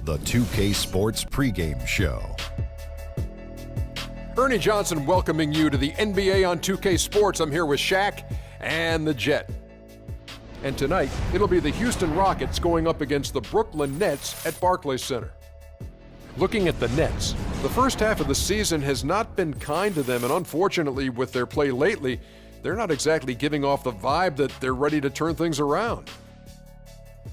the 2K Sports pregame show. Ernie Johnson welcoming you to the NBA on 2K Sports. I'm here with Shaq and the Jet. And tonight, it'll be the Houston Rockets going up against the Brooklyn Nets at Barclays Center. Looking at the Nets, the first half of the season has not been kind to them, and unfortunately, with their play lately, they're not exactly giving off the vibe that they're ready to turn things around.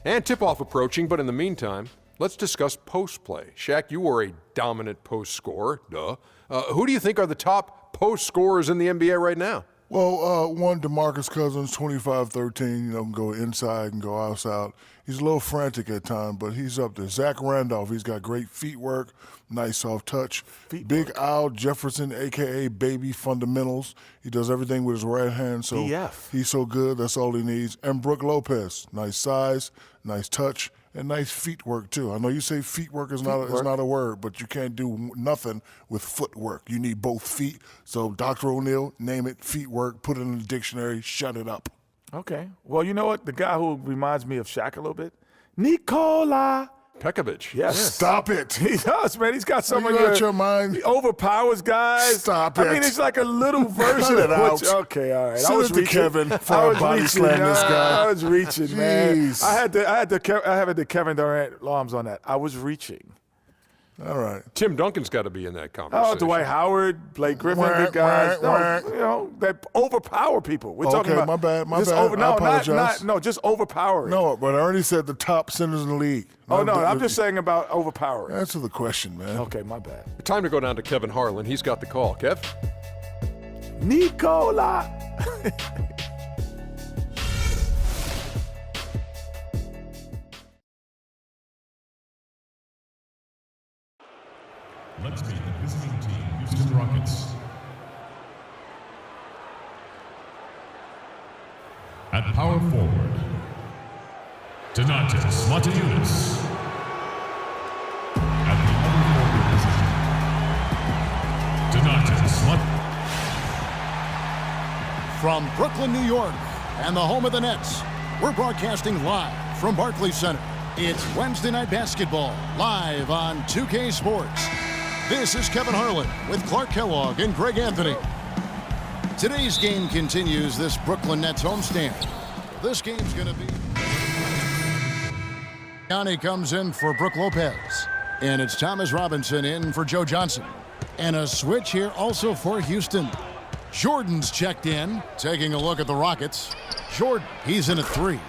And tip-off approaching, but in the meantime, let's discuss post play. Shaq, you were a dominant post scorer, duh. Who do you think are the top post scorers in the NBA right now? Well, one, DeMarcus Cousins, 25-13, can go inside and go outside. He's a little frantic at times, but he's up there. Zach Randolph, he's got great feet work, nice soft touch. Big Al Jefferson, a.k.a. Baby Fundamentals. He does everything with his right hand, so he's so good. That's all he needs. And Brook Lopez, nice size, nice touch, and nice feet work, too. I know you say feet work is not a word, but you can't do nothing with footwork. You need both feet. So, Dr. O'Neal, name it, feet work, put it in the dictionary, shut it up. Okay. Well, you know what? The guy who reminds me of Shaq a little bit, Nikola Pekovic. Yes. Stop it. He does, man. He's got some of your mind. He overpowers guys. Stop it. I mean, it's like a little version Cut it of out. Okay, all right. Send it to Kevin for a body slam this guy. I was reaching, man. Jeez. I had the Kevin Durant alarms on that. I was reaching. All right. Tim Duncan's got to be in that conversation. Oh, Dwight Howard, Blake Griffin, good guys. That overpower people. We're talking about. My bad. I apologize. Just overpowering. No, but I already said the top centers in the league. I'm just saying about overpowering. Answer the question, man. Okay, my bad. Time to go down to Kevin Harlan. He's got the call. Kev? Nikola. Let's meet the visiting team, Houston Rockets. At power forward, Donatas Motiejunas. At the other forward position, Donatas From Brooklyn, New York, and the home of the Nets, we're broadcasting live from Barclays Center. It's Wednesday Night Basketball, live on 2K Sports. This is Kevin Harlan with Clark Kellogg and Greg Anthony. Today's game continues this Brooklyn Nets homestand. This game's going to be... Yanni comes in for Brook Lopez. And it's Thomas Robinson in for Joe Johnson. And a switch here also for Houston. Jordan's checked in, taking a look at the Rockets. Jordan, he's in at 3.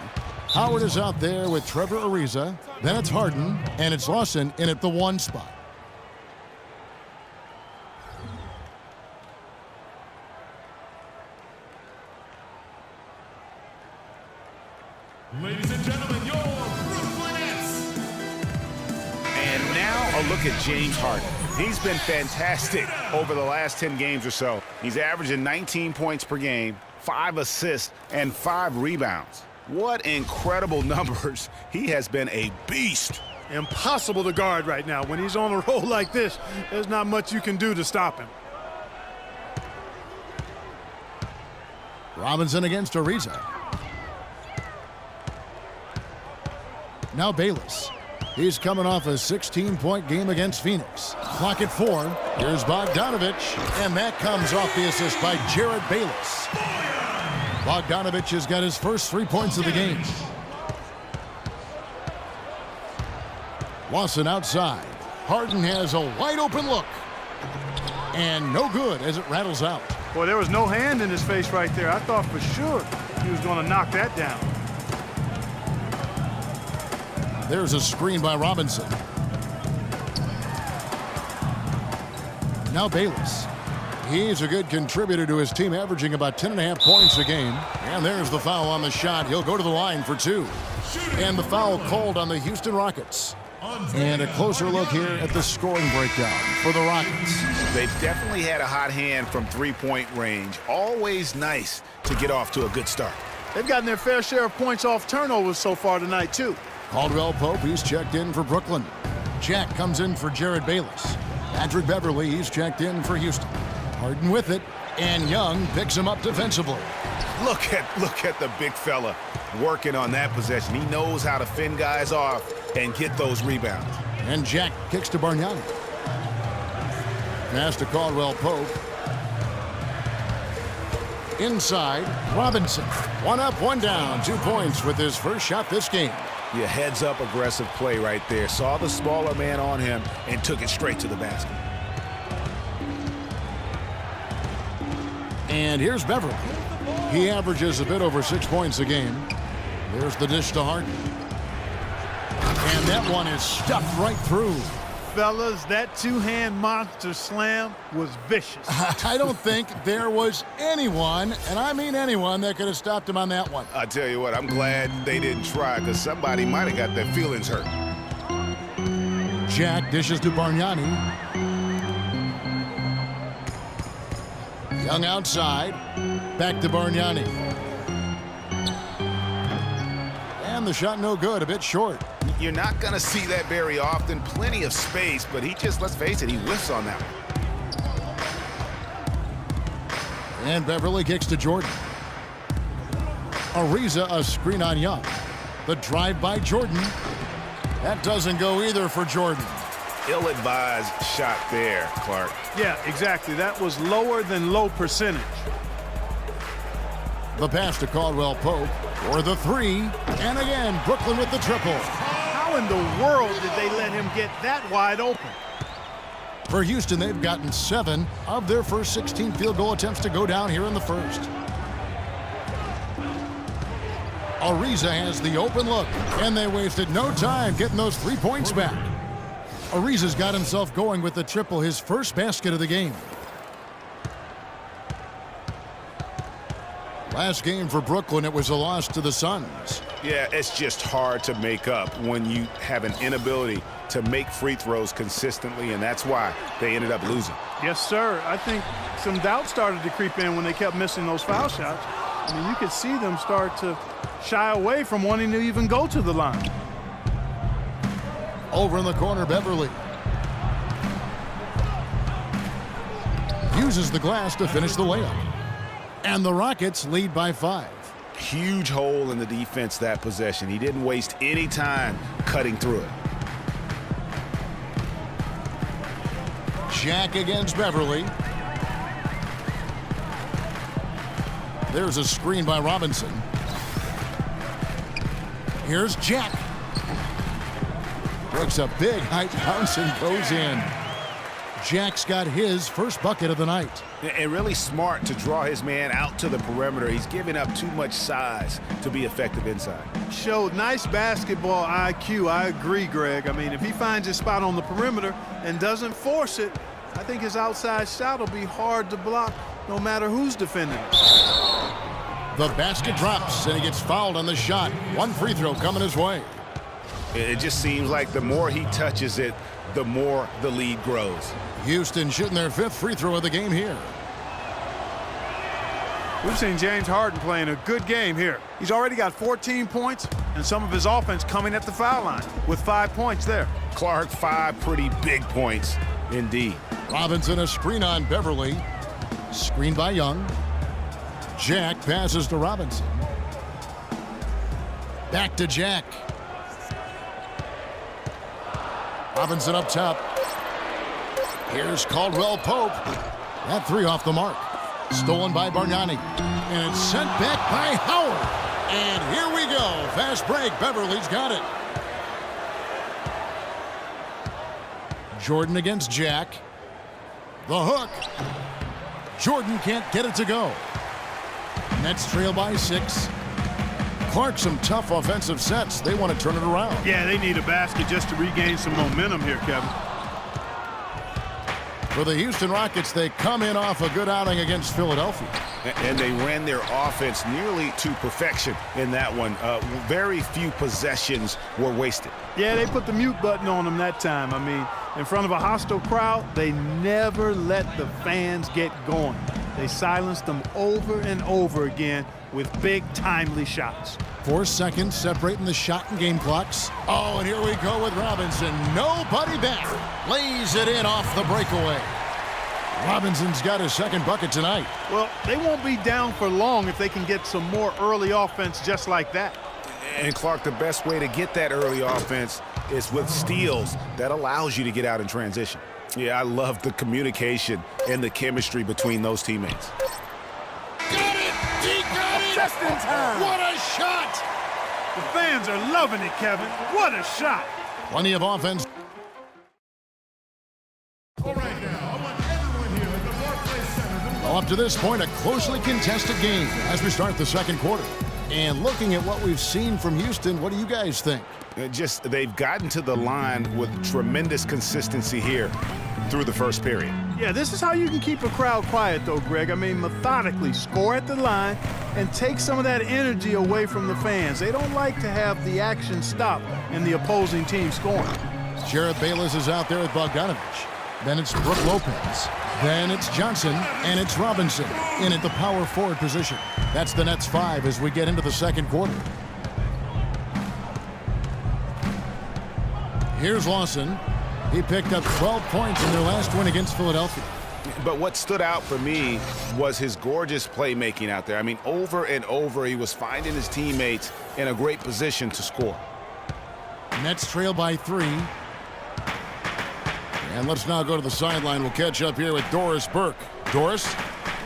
Howard is out there with Trevor Ariza. Then it's Harden, and it's Lawson in at the 1 spot. Ladies and gentlemen, your Brooklyn Nets. And now a look at James Harden. He's been fantastic over the last 10 games or so. He's averaging 19 points per game, 5 assists, and 5 rebounds. What incredible numbers. He has been a beast. Impossible to guard right now. When he's on a roll like this, there's not much you can do to stop him. Robinson against Ariza. Now Bayless. He's coming off a 16-point game against Phoenix. Clock at 4. Here's Bogdanovich. And that comes off the assist by Jared Bayless. Bogdanovich has got his first 3 points of the game. Lawson outside. Harden has a wide-open look. And no good as it rattles out. Boy, there was no hand in his face right there. I thought for sure he was going to knock that down. There's a screen by Robinson. Now Bayless. He's a good contributor to his team, averaging about 10.5 points a game. And there's the foul on the shot. He'll go to the line for 2. And the foul called on the Houston Rockets. And a closer look here at the scoring breakdown for the Rockets. They've definitely had a hot hand from 3-point range. Always nice to get off to a good start. They've gotten their fair share of points off turnovers so far tonight, too. Caldwell Pope, he's checked in for Brooklyn. Jack comes in for Jared Bayless. Patrick Beverly, he's checked in for Houston. Harden with it, and Young picks him up defensively. Look at the big fella working on that possession. He knows how to fend guys off and get those rebounds. And Jack kicks to Bargnani. Pass to Caldwell Pope. Inside, Robinson. 1 up, 1 down. 2 points with his first shot this game. Yeah, heads-up aggressive play right there. Saw the smaller man on him and took it straight to the basket. And here's Beverly. He averages a bit over 6 points a game. There's the dish to Harden. And that one is stuffed right through. Fellas, that two-hand monster slam was vicious. I don't think there was anyone, and I mean anyone, that could have stopped him on that one. I tell you what, I'm glad they didn't try because somebody might have got their feelings hurt. Jack dishes to Bargnani. Young outside. Back to Bargnani. And the shot no good, a bit short. You're not going to see that very often. Plenty of space, but he just, let's face it, he whiffs on that one. And Beverly kicks to Jordan. Ariza a screen on Young. The drive by Jordan. That doesn't go either for Jordan. Ill-advised shot there, Clark. Yeah, exactly. That was lower than low percentage. The pass to Caldwell Pope for the 3. And again, Brooklyn with the triple. How in the world did they let him get that wide open? For Houston, they've gotten 7 of their first 16 field goal attempts to go down here in the first. Ariza has the open look, and they wasted no time getting those 3 points back. Ariza's got himself going with the triple, his first basket of the game. Last game for Brooklyn, it was a loss to the Suns. Yeah, it's just hard to make up when you have an inability to make free throws consistently, and that's why they ended up losing. Yes, sir. I think some doubt started to creep in when they kept missing those foul shots. I mean, you could see them start to shy away from wanting to even go to the line. Over in the corner, Beverly uses the glass to finish the layup. And the Rockets lead by 5. Huge hole in the defense that possession. He didn't waste any time cutting through it. Jack against Beverly. There's a screen by Robinson. Here's Jack. Breaks a big height bounce and goes in. Jack's got his first bucket of the night. And really smart to draw his man out to the perimeter. He's giving up too much size to be effective inside. Showed nice basketball IQ. I agree, Greg. I mean, if he finds his spot on the perimeter and doesn't force it, I think his outside shot will be hard to block no matter who's defending it. The basket drops, and he gets fouled on the shot. 1 free throw coming his way. It just seems like the more he touches it, the more the lead grows. Houston shooting their 5th free throw of the game here. We've seen James Harden playing a good game here. He's already got 14 points and some of his offense coming at the foul line with 5 points there. Clark, 5 pretty big points indeed. Robinson a screen on Beverly. Screen by Young. Jack passes to Robinson. Back to Jack. Robinson up top. Here's Caldwell Pope. That 3 off the mark. Stolen by Bargnani. And it's sent back by Howard. And here we go. Fast break. Beverly's got it. Jordan against Jack. The hook. Jordan can't get it to go. Nets trail by 6. Clark, some tough offensive sets. They want to turn it around. Yeah, they need a basket just to regain some momentum here, Kevin. For the Houston Rockets, they come in off a good outing against Philadelphia. And they ran their offense nearly to perfection in that one. Very few possessions were wasted. Yeah, they put the mute button on them that time. I mean, in front of a hostile crowd, they never let the fans get going. They silenced them over and over again with big, timely shots. 4 seconds separating the shot and game clocks. Oh, and here we go with Robinson. Nobody back. Lays it in off the breakaway. Robinson's got his 2nd bucket tonight. Well, they won't be down for long if they can get some more early offense just like that. And Clark, the best way to get that early offense is with steals that allows you to get out in transition. Yeah, I love the communication and the chemistry between those teammates. Got it! He got it! Just in time. What a shot! The fans are loving it, Kevin. What a shot. Plenty of offense. All right now, I want everyone here at the Barclays Center to Well, up to this point, a closely contested game as we start the second quarter. And looking at what we've seen from Houston, what do you guys think? They've gotten to the line with tremendous consistency here through the first period. Yeah, this is how you can keep a crowd quiet, though, Greg. I mean, methodically score at the line and take some of that energy away from the fans. They don't like to have the action stop and the opposing team scoring. Jared Bayless is out there with Bogdanovich. Then it's Brook Lopez. Then it's Johnson, and it's Robinson in at the power forward position. That's the Nets 5 as we get into the second quarter. Here's Lawson. He picked up 12 points in their last win against Philadelphia. But what stood out for me was his gorgeous playmaking out there. I mean, over and over, he was finding his teammates in a great position to score. Nets trail by 3. And let's now go to the sideline. We'll catch up here with Doris Burke. Doris?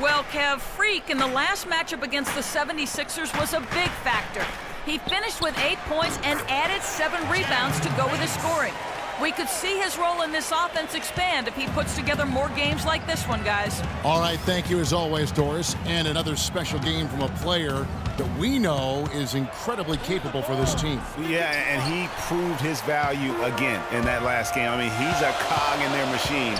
Well, Kev, Freak in the last matchup against the 76ers was a big factor. He finished with 8 points and added 7 rebounds to go with his scoring. We could see his role in this offense expand if he puts together more games like this one, guys. All right, thank you as always, Doris. And another special game from a player that we know is incredibly capable for this team. Yeah, and he proved his value again in that last game. I mean, he's a cog in their machine,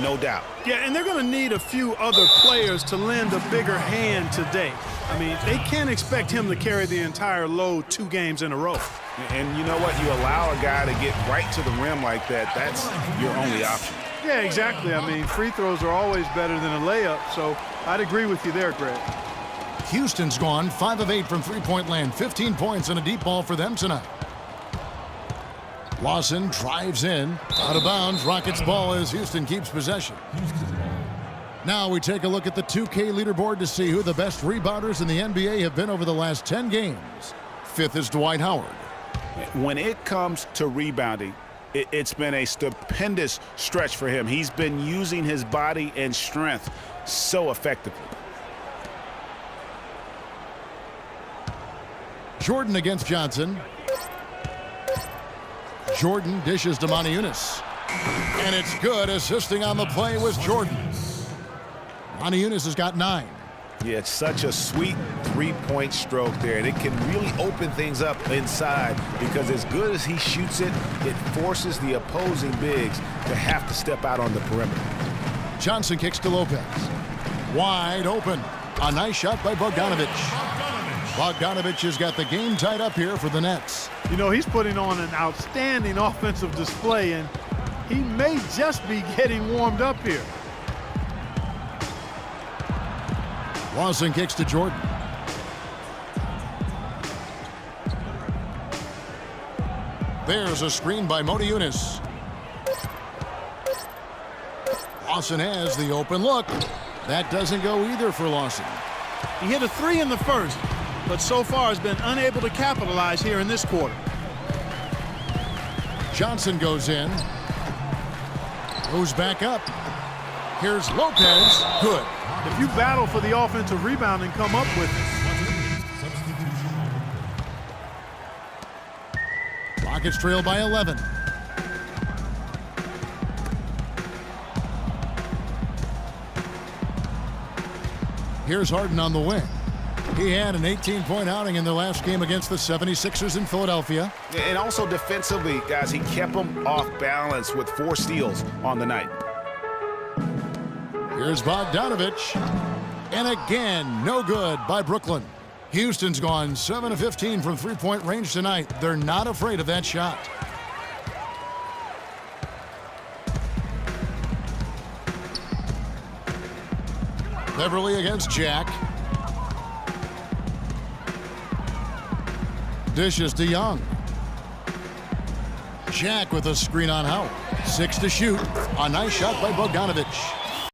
no doubt. Yeah, and they're going to need a few other players to lend a bigger hand today. I mean, they can't expect him to carry the entire load 2 games in a row. And you know what? You allow a guy to get right to the rim like that, that's your only option. Yeah, exactly. I mean, free throws are always better than a layup, so I'd agree with you there, Greg. Houston's gone 5 of 8 from three-point land. 15 points and a deep ball for them tonight. Lawson drives in. Out of bounds. Rockets ball as Houston keeps possession. Now we take a look at the 2K leaderboard to see who the best rebounders in the NBA have been over the last 10 games. 5th is Dwight Howard. When it comes to rebounding, it's been a stupendous stretch for him. He's been using his body and strength so effectively. Jordan against Johnson. Jordan dishes to Moniunas. And it's good. Assisting on the play was Jordan. Moniunas has got 9. Yeah, it's such a sweet three-point stroke there, and it can really open things up inside because as good as he shoots it, it forces the opposing bigs to have to step out on the perimeter. Johnson kicks to Lopez. Wide open. A nice shot by Bogdanovich. Bogdanovich has got the game tied up here for the Nets. You know, he's putting on an outstanding offensive display, and he may just be getting warmed up here. Lawson kicks to Jordan. There's a screen by Moniunas. Lawson has the open look. That doesn't go either for Lawson. He hit a 3 in the first, but so far has been unable to capitalize here in this quarter. Johnson goes in. Goes back up. Here's Lopez. Good. If you battle for the offensive rebound and come up with it. Rockets trail by 11. Here's Harden on the wing. He had an 18-point outing in the last game against the 76ers in Philadelphia. And also defensively, guys, he kept them off balance with 4 steals on the night. Here's Bogdanovich. And again, no good by Brooklyn. Houston's gone 7 of 15 from three-point range tonight. They're not afraid of that shot. Beverly against Jack. Dishes to Young. Jack with a screen on Howard. 6 to shoot. A nice shot by Bogdanovich.